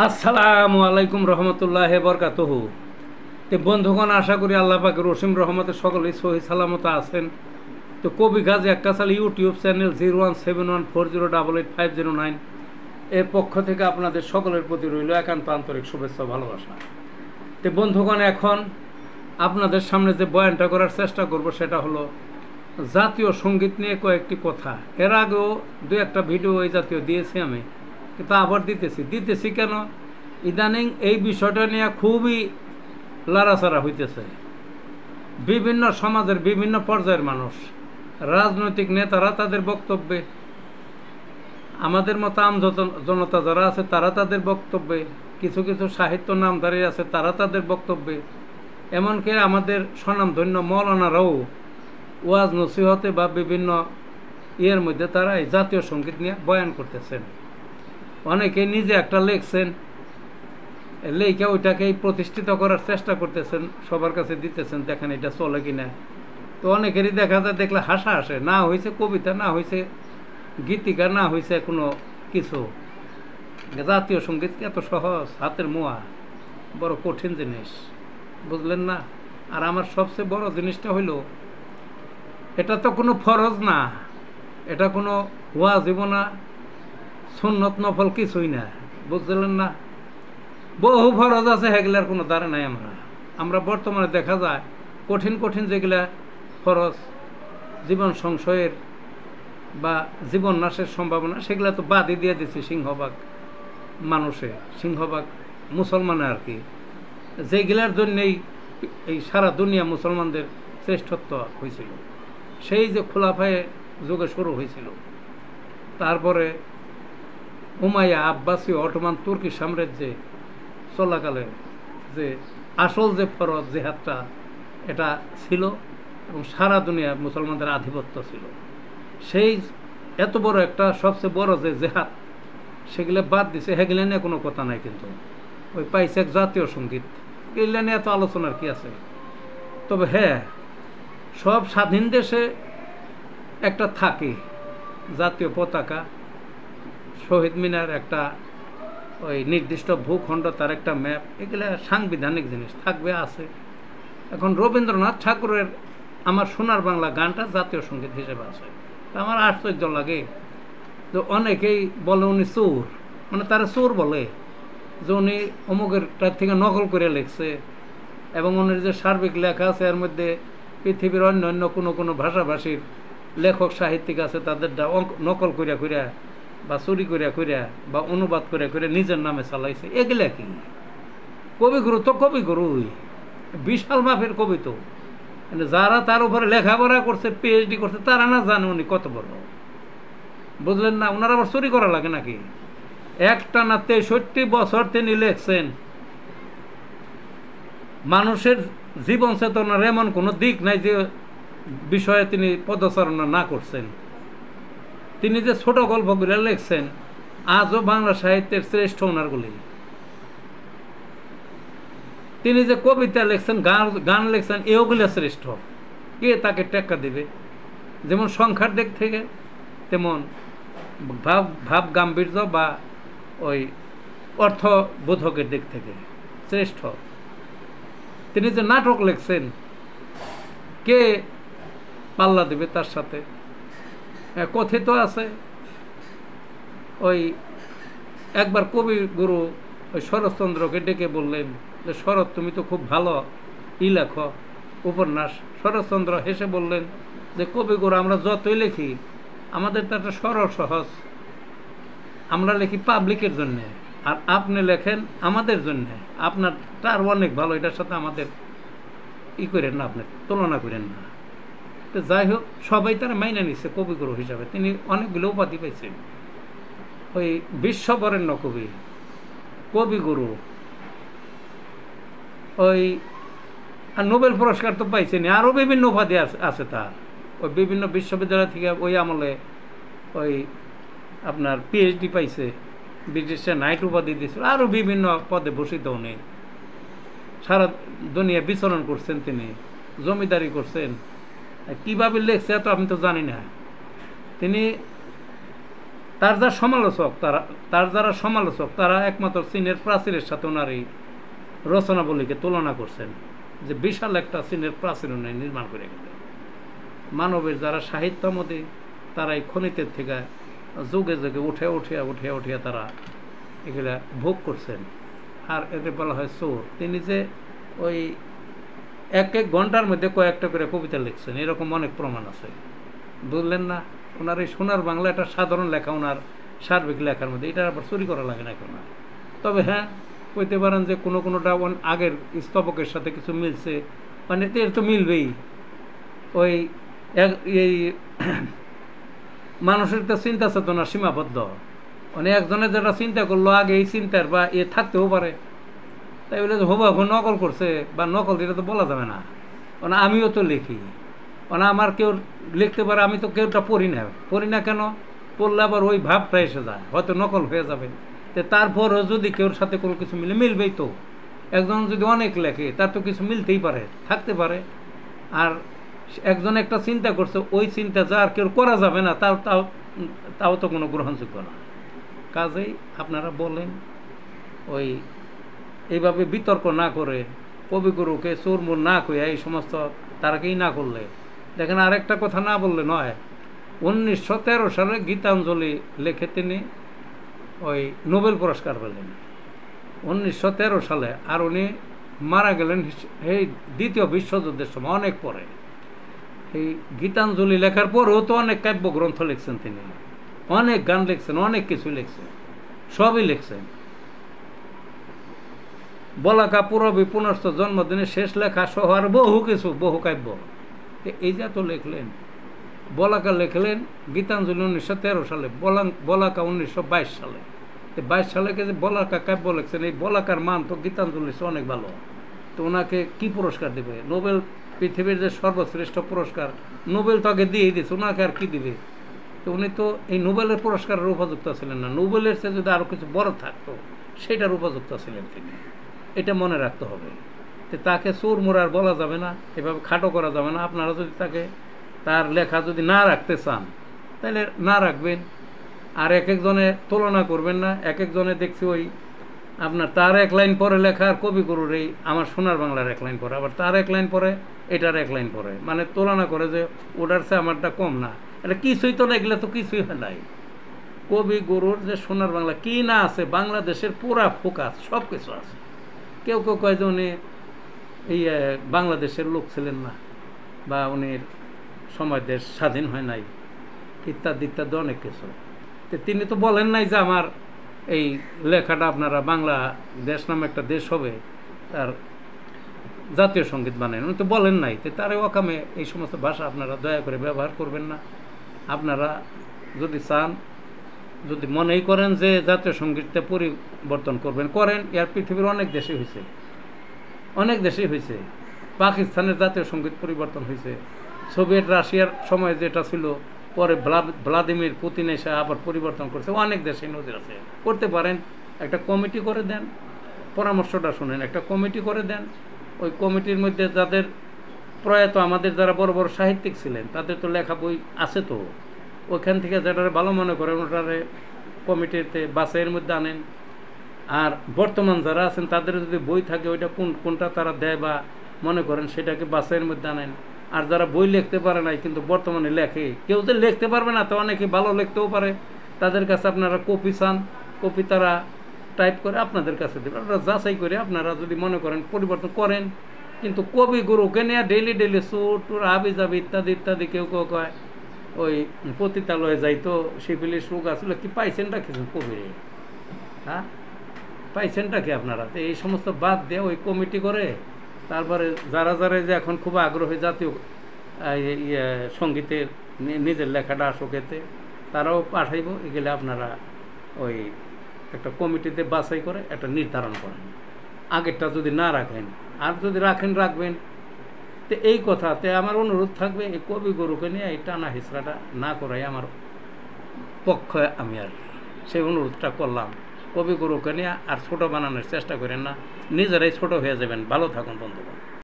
আসসালামু আলাইকুম রহমতুল্লাহ বরকাতুহু। তো বন্ধুগণ, আশা করি আল্লাহ পাকের রসিম রহমতে সকলেই সহি সালামত আছেন। তো কবি গাজী আক্কাস ইউটিউব চ্যানেল 017140885009 এর পক্ষ থেকে আপনাদের সকলের প্রতি রইল একান্ত আন্তরিক শুভেচ্ছা ভালোবাসা। তো বন্ধুগণ, এখন আপনাদের সামনে যে বয়ানটা করার চেষ্টা করব সেটা হলো জাতীয় সঙ্গীত নিয়ে কয়েকটি কথা। এর আগেও দু একটা ভিডিও এই জাতীয় দিয়েছি আমি, কিন্তু আবার দিতেছি কেন, ইদানিং এই বিষয়টা নিয়ে খুবই লড়াচড়া হইতেছে। বিভিন্ন সমাজের বিভিন্ন পর্যায়ের মানুষ, রাজনৈতিক নেতারা তাদের বক্তব্যে, আমাদের মতো জনতা যারা আছে তারা তাদের বক্তব্যে, কিছু কিছু সাহিত্য নামধারী আছে তারা তাদের বক্তব্যে, এমনকি আমাদের স্বনামধন্য মৌলানারাও ওয়াজ নসিহতে বা বিভিন্ন ইয়ের মধ্যে তারা এই জাতীয় সঙ্গীত নিয়ে বয়ান করতেছেন। অনেকে নিজে একটা লিখছেন, লেখে ওইটাকেই প্রতিষ্ঠিত করার চেষ্টা করতেছেন, সবার কাছে দিতেছেন, দেখেন এটা চলে কিনা। তো অনেকেরই দেখা যায়, দেখলে হাসা আসে, না হয়েছে কবিতা, না হয়েছে গীতিকা, না হয়েছে কোনো কিছু। জাতীয় সঙ্গীত এত সহজ, হাতের মোয়া, বড় কঠিন জিনিস, বুঝলেন না? আর আমার সবচেয়ে বড় জিনিসটা হইল, এটা তো কোনো ফরজ না, এটা কোনো ওয়াজিব না, সুন্নত নফল কিছুই না, বুঝলেন না? বহু ফরজ আছে, সেগুলার কোনো দ্বারা নাই। আমরা বর্তমানে দেখা যায় কঠিন কঠিন যেগুলা ফরজ, জীবন সংশয়ের বা জীবন নাশের সম্ভাবনা, সেগুলা তো বাদই দিয়ে দিচ্ছে সিংহভাগ মানুষে, সিংহভাগ মুসলমানে আর কি, যেগুলার জন্যেই এই সারা দুনিয়া মুসলমানদের শ্রেষ্ঠত্ব হয়েছিল। সেই যে খোলাফায়ে যুগে শুরু হয়েছিল, তারপরে উমাইয়া, আব্বাসী, অটোমান, তুর্কি সাম্রাজ্যে চলাকালে যে আসল যে ফরজ জেহাদটা এটা ছিল এবং সারা দুনিয়া মুসলমানদের আধিপত্য ছিল, সেই এত বড় একটা সবচেয়ে বড় যে জেহাদ, সেগুলো বাদ দিছে, সেগুলো নিয়ে কোনো কথা নাই। কিন্তু ওই পাইছে জাতীয় সঙ্গীত, এগুলো নিয়ে এত আলোচনার কি আছে? তবে হ্যাঁ, সব স্বাধীন দেশে একটা থাকে জাতীয় পতাকা, শহীদ মিনার, একটা ওই নির্দিষ্ট ভূখণ্ড, তার একটা ম্যাপ, এগুলো সাংবিধানিক জিনিস থাকবে, আছে। এখন রবীন্দ্রনাথ ঠাকুরের আমার সোনার বাংলা গানটা জাতীয় সঙ্গীত হিসেবে আছে। তা আমার আশ্চর্য লাগে যে অনেকেই বলে উনি চোর, মানে তারা চোর বলে যে উনি অমুকেরটার থেকে নকল করে লিখছে, এবং উনির যে সার্বিক লেখা আছে এর মধ্যে পৃথিবীর অন্য অন্য কোনো ভাষাভাষীর লেখক সাহিত্যিক আছে, তাদেরটা নকল করিয়া বা চুরি করিয়া বা অনুবাদ করিয়া নিজের নামে চালাইছে। এগুলা কি? কবিগুরু তো কবিগুরুই, বিশাল মাপের কবি। তো যারা তার উপরে লেখাপড়া করছে, পিএইচডি করছে, তারা না জানে উনি কত বড়, বুঝলেন না? ওনার আবার চুরি করা লাগে নাকি? একটা না 63 বছর তিনি লেখছেন। মানুষের জীবন চেতনার এমন কোনো দিক নাই যে বিষয়ে তিনি পদচারণা না করছেন। তিনি যে ছোট গল্পগুলো লিখছেন, আজও বাংলা সাহিত্যের শ্রেষ্ঠ ওনারগুলি। তিনি যে কবিতা লিখছেন, গান লিখছেন, এগুলো শ্রেষ্ঠ। কে তাকে টেক্কা দেবে? যেমন সংখ্যার দিক থেকে, তেমন ভাব গাম্ভীর্য বা ওই অর্থবোধকের দিক থেকে শ্রেষ্ঠ। তিনি যে নাটক লিখছেন, কে পাল্লা দেবে তার সাথে? কথিত আছে, ওই একবার কবিগুরু ওই শরৎচন্দ্রকে ডেকে বললেন যে, শরৎ, তুমি তো খুব ভালো লেখো উপন্যাস। শরৎচন্দ্র হেসে বললেন যে, কবিগুরু, আমরা যতই লিখি আমাদের তো একটা সরল সহজ, আমরা লিখি পাবলিকের জন্যে, আর আপনি লেখেন আমাদের জন্যে, আপনার তার অনেক ভালো, এটার সাথে আমাদের করেন না, আপনি তুলনা করেন না। তো যাই হোক, সবাই তারা মাইনে নিচ্ছে কবিগুরু হিসাবে। তিনি অনেকগুলো উপাধি পাইছেন, ওই বিশ্ববরেণ্য কবি, কবিগুরু, ওই আর নোবেল পুরস্কার তো পাইছেন, আরও বিভিন্ন উপাধি আছে তার। ওই বিভিন্ন বিশ্ববিদ্যালয় থেকে ওই আমলে ওই আপনার পিএইচডি পাইছে, ব্রিটিশে নাইট উপাধি দিয়েছিল, আরও বিভিন্ন পদে ভূষিত উনি। সারা দুনিয়া বিচরণ করছেন, তিনি জমিদারি করছেন। কীভাবে লেখছে তো আমি তো জানি না। তিনি তার যারা সমালোচক তারা একমাত্র চীনের প্রাচীরের সাথে ওনার এই রচনাবলীকে তুলনা করছেন, যে বিশাল একটা চীনের প্রাচীর উনি নির্মাণ করে গেলেন। মানবের যারা সাহিত্যমদী তারা এই খনিতের থেকে যুগে যুগে উঠে তারা এগুলা ভোগ করছেন। আর এদের বলা হয় চোর। তিনি যে ওই এক ঘন্টার মধ্যে কয়েকটা করে কবিতা লিখছেন, এরকম অনেক প্রমাণ আছে, বুঝলেন না? ওনার এই সোনার বাংলা একটা সাধারণ লেখা, ওনার সার্বিক লেখার মধ্যে এটা আবার চুরি করা লাগে না এখন। তবে হ্যাঁ, কইতে পারেন যে কোনোটা আগের স্তবকের সাথে কিছু মিলছে, মানে এর তো মিলবেই। ওই এই মানুষের তো চিন্তা চেতনা সীমাবদ্ধ, মানে একজনে যেটা চিন্তা করলো আগে এই চিন্তার বা থাকতেও পারে, তাই বলে হুবহু নকল করছে বা নকল দিলে তো বলা যাবে না। মানে আমিও তো লিখি, মানে আমার কেউ লিখতে পারে, আমি তো কেউটা পড়ি না কেন? পড়লে আবার ওই ভাবটা এসে যায়, হয়তো নকল হয়ে যাবে। তো তারপরও যদি কেউর সাথে কোনো কিছু মিলবেই তো। একজন যদি অনেক লেখে তার তো কিছু মিলতেই পারে, থাকতে পারে। আর একজন একটা চিন্তা করছে, ওই চিন্তা যা আর কেউ করা যাবে না, তাও তো কোনো গ্রহণযোগ্য না। কাজেই আপনারা বলেন ওই এইভাবে বিতর্ক না করে, কবিগুরুকে চোরমোর না কইয়া এই সমস্ত তারাকেই না করলে, দেখেন আরেকটা কথা না বললে নয়। 1913 সালে গীতাঞ্জলি লেখে তিনি ওই নোবেল পুরস্কার পেলেন 1913 সালে। আর উনি মারা গেলেন এই দ্বিতীয় বিশ্বযুদ্ধের সময়, অনেক পরে। এই গীতাঞ্জলি লেখার পরেও তো অনেক কাব্যগ্রন্থ লিখছেন তিনি, অনেক গান লিখছেন, অনেক কিছু লিখছেন, সবই লিখছেন। বলাকা পুরবী পুনশ্চ জন্মদিনের শেষ লেখা সহ আর বহু কাব্য এই যে তো লিখলেন। বলাকা লিখলেন গীতাঞ্জলি 1913 সালে, বলাকা 1922 সালে। 22 সালে যে বলাকা কাব্য লিখছেন, এই বলাকার মান তো গীতাঞ্জলি অনেক ভালো। তো ওনাকে কি পুরস্কার দেবে? নোবেল, পৃথিবীর যে সর্বশ্রেষ্ঠ পুরস্কার, নোবেল তো আগে দিয়েই দিচ্ছে, ওনাকে আর কি দিবে? তো উনি তো এই নোবেলের পুরস্কারের উপযুক্ত ছিলেন না। নোবেলের চেয়ে যদি আরও কিছু বড় থাকতো সেটার উপযুক্ত ছিলেন তিনি, এটা মনে রাখতে হবে। তো তাকে চোর মোড়ার বলা যাবে না, এভাবে খাটো করা যাবে না। আপনারা যদি তার লেখা যদি না রাখতে চান তাহলে না রাখবেন। আর এক একজনে তুলনা করবেন না। এক একজনে দেখছি ওই আপনার তার এক লাইন পরে লেখা আর কবিগুরুর এই আমার সোনার বাংলার এক লাইন পরে, আবার তার এক লাইন পরে এটার এক লাইন পরে, মানে তুলনা করে যে ওটার চেয়ে আমারটা কম না। এটা কিছুই তো না, এগুলো তো কিছুই হয় নাই। কবিগুরুর যে সোনার বাংলা কি না আছে, বাংলাদেশের পুরা ফোকাস সব কিছু আছে। কেউ কয় যে উনি এই বাংলাদেশের লোক ছিলেন না, বা উনি সময় দেশ স্বাধীন হয় নাই, ইত্যাদি অনেক কিছু। তো তিনি তো বলেন নাই যে আমার এই লেখাটা আপনারা বাংলাদেশ নামে একটা দেশ হবে, তার জাতীয় সঙ্গীত বানান, উনি তো বলেন নাই। তো তার ওকামে এই সমস্ত ভাষা আপনারা দয়া করে ব্যবহার করবেন না। আপনারা যদি চান, যদি মনেই করেন যে জাতীয় সঙ্গীতটা পরিবর্তন করেন, এর পৃথিবীর অনেক দেশেই হয়েছে। পাকিস্তানের জাতীয় সঙ্গীত পরিবর্তন হয়েছে, সোভিয়েত রাশিয়ার সময় যেটা ছিল, পরে ভ্লাদিমির পুতিন এসে আবার পরিবর্তন করছে। অনেক দেশে নজির আছে, করতে পারেন। একটা কমিটি করে দেন, পরামর্শটা শুনেন, একটা কমিটি করে দেন। ওই কমিটির মধ্যে যাদের প্রয়াত আমাদের যারা বড় বড় সাহিত্যিক ছিলেন তাদের তো লেখা বই আছে, তো ওইখান থেকে যেটা ভালো মনে করেন ওটারে কমিটিতে বাছাইয়ের মধ্যে আনেন। আর বর্তমান যারা আছেন তাদের যদি বই থাকে ওইটা কোনটা তারা দেয় বা মনে করেন সেটাকে বাছাইয়ের মধ্যে আনেন। আর যারা বই লিখতে পারে নাই কিন্তু বর্তমানে লেখে, কেউ যে লিখতে পারবে না, তো অনেকে ভালো লিখতেও পারে, তাদের কাছে আপনারা কপি চান, কপি তারা টাইপ করে আপনাদের কাছে দেবেন। আপনারা যাচাই করে আপনারা যদি মনে করেন পরিবর্তন করেন। কিন্তু কবিগুরুকে নিয়ে ডেইলি সুর হাবি যাবি ইত্যাদি কেউ কয় ওই পতিতালয়ে যাইতো, সিফিলিস রোগ আসলে কি পাইছেনটা কিছু কবিরে? হ্যাঁ, পাইছেনটা কি আপনারা? তো এই সমস্ত বাদ দিয়ে ওই কমিটি করে তারপরে যারা যে এখন খুব আগ্রহী জাতীয় সঙ্গীতের নিজের লেখাটা আসুক, এতে তারাও পাঠাইব। এগুলো আপনারা ওই একটা কমিটিতে বাছাই করে একটা নির্ধারণ করেন। আগেরটা যদি না রাখেন, আর যদি রাখবেন। তো এই কথাতে আমার অনুরোধ থাকবে, এই কবিগুরুকে নিয়ে এই টানা হিসড়াটা না করাই আমার পক্ষে আমি আর কি সেই অনুরোধটা করলাম। কবিগুরুকে নিয়ে আর ছোটো বানানোর চেষ্টা করেন না, নিজেরাই ছোট হয়ে যাবেন। ভালো থাকুন বন্ধুরা।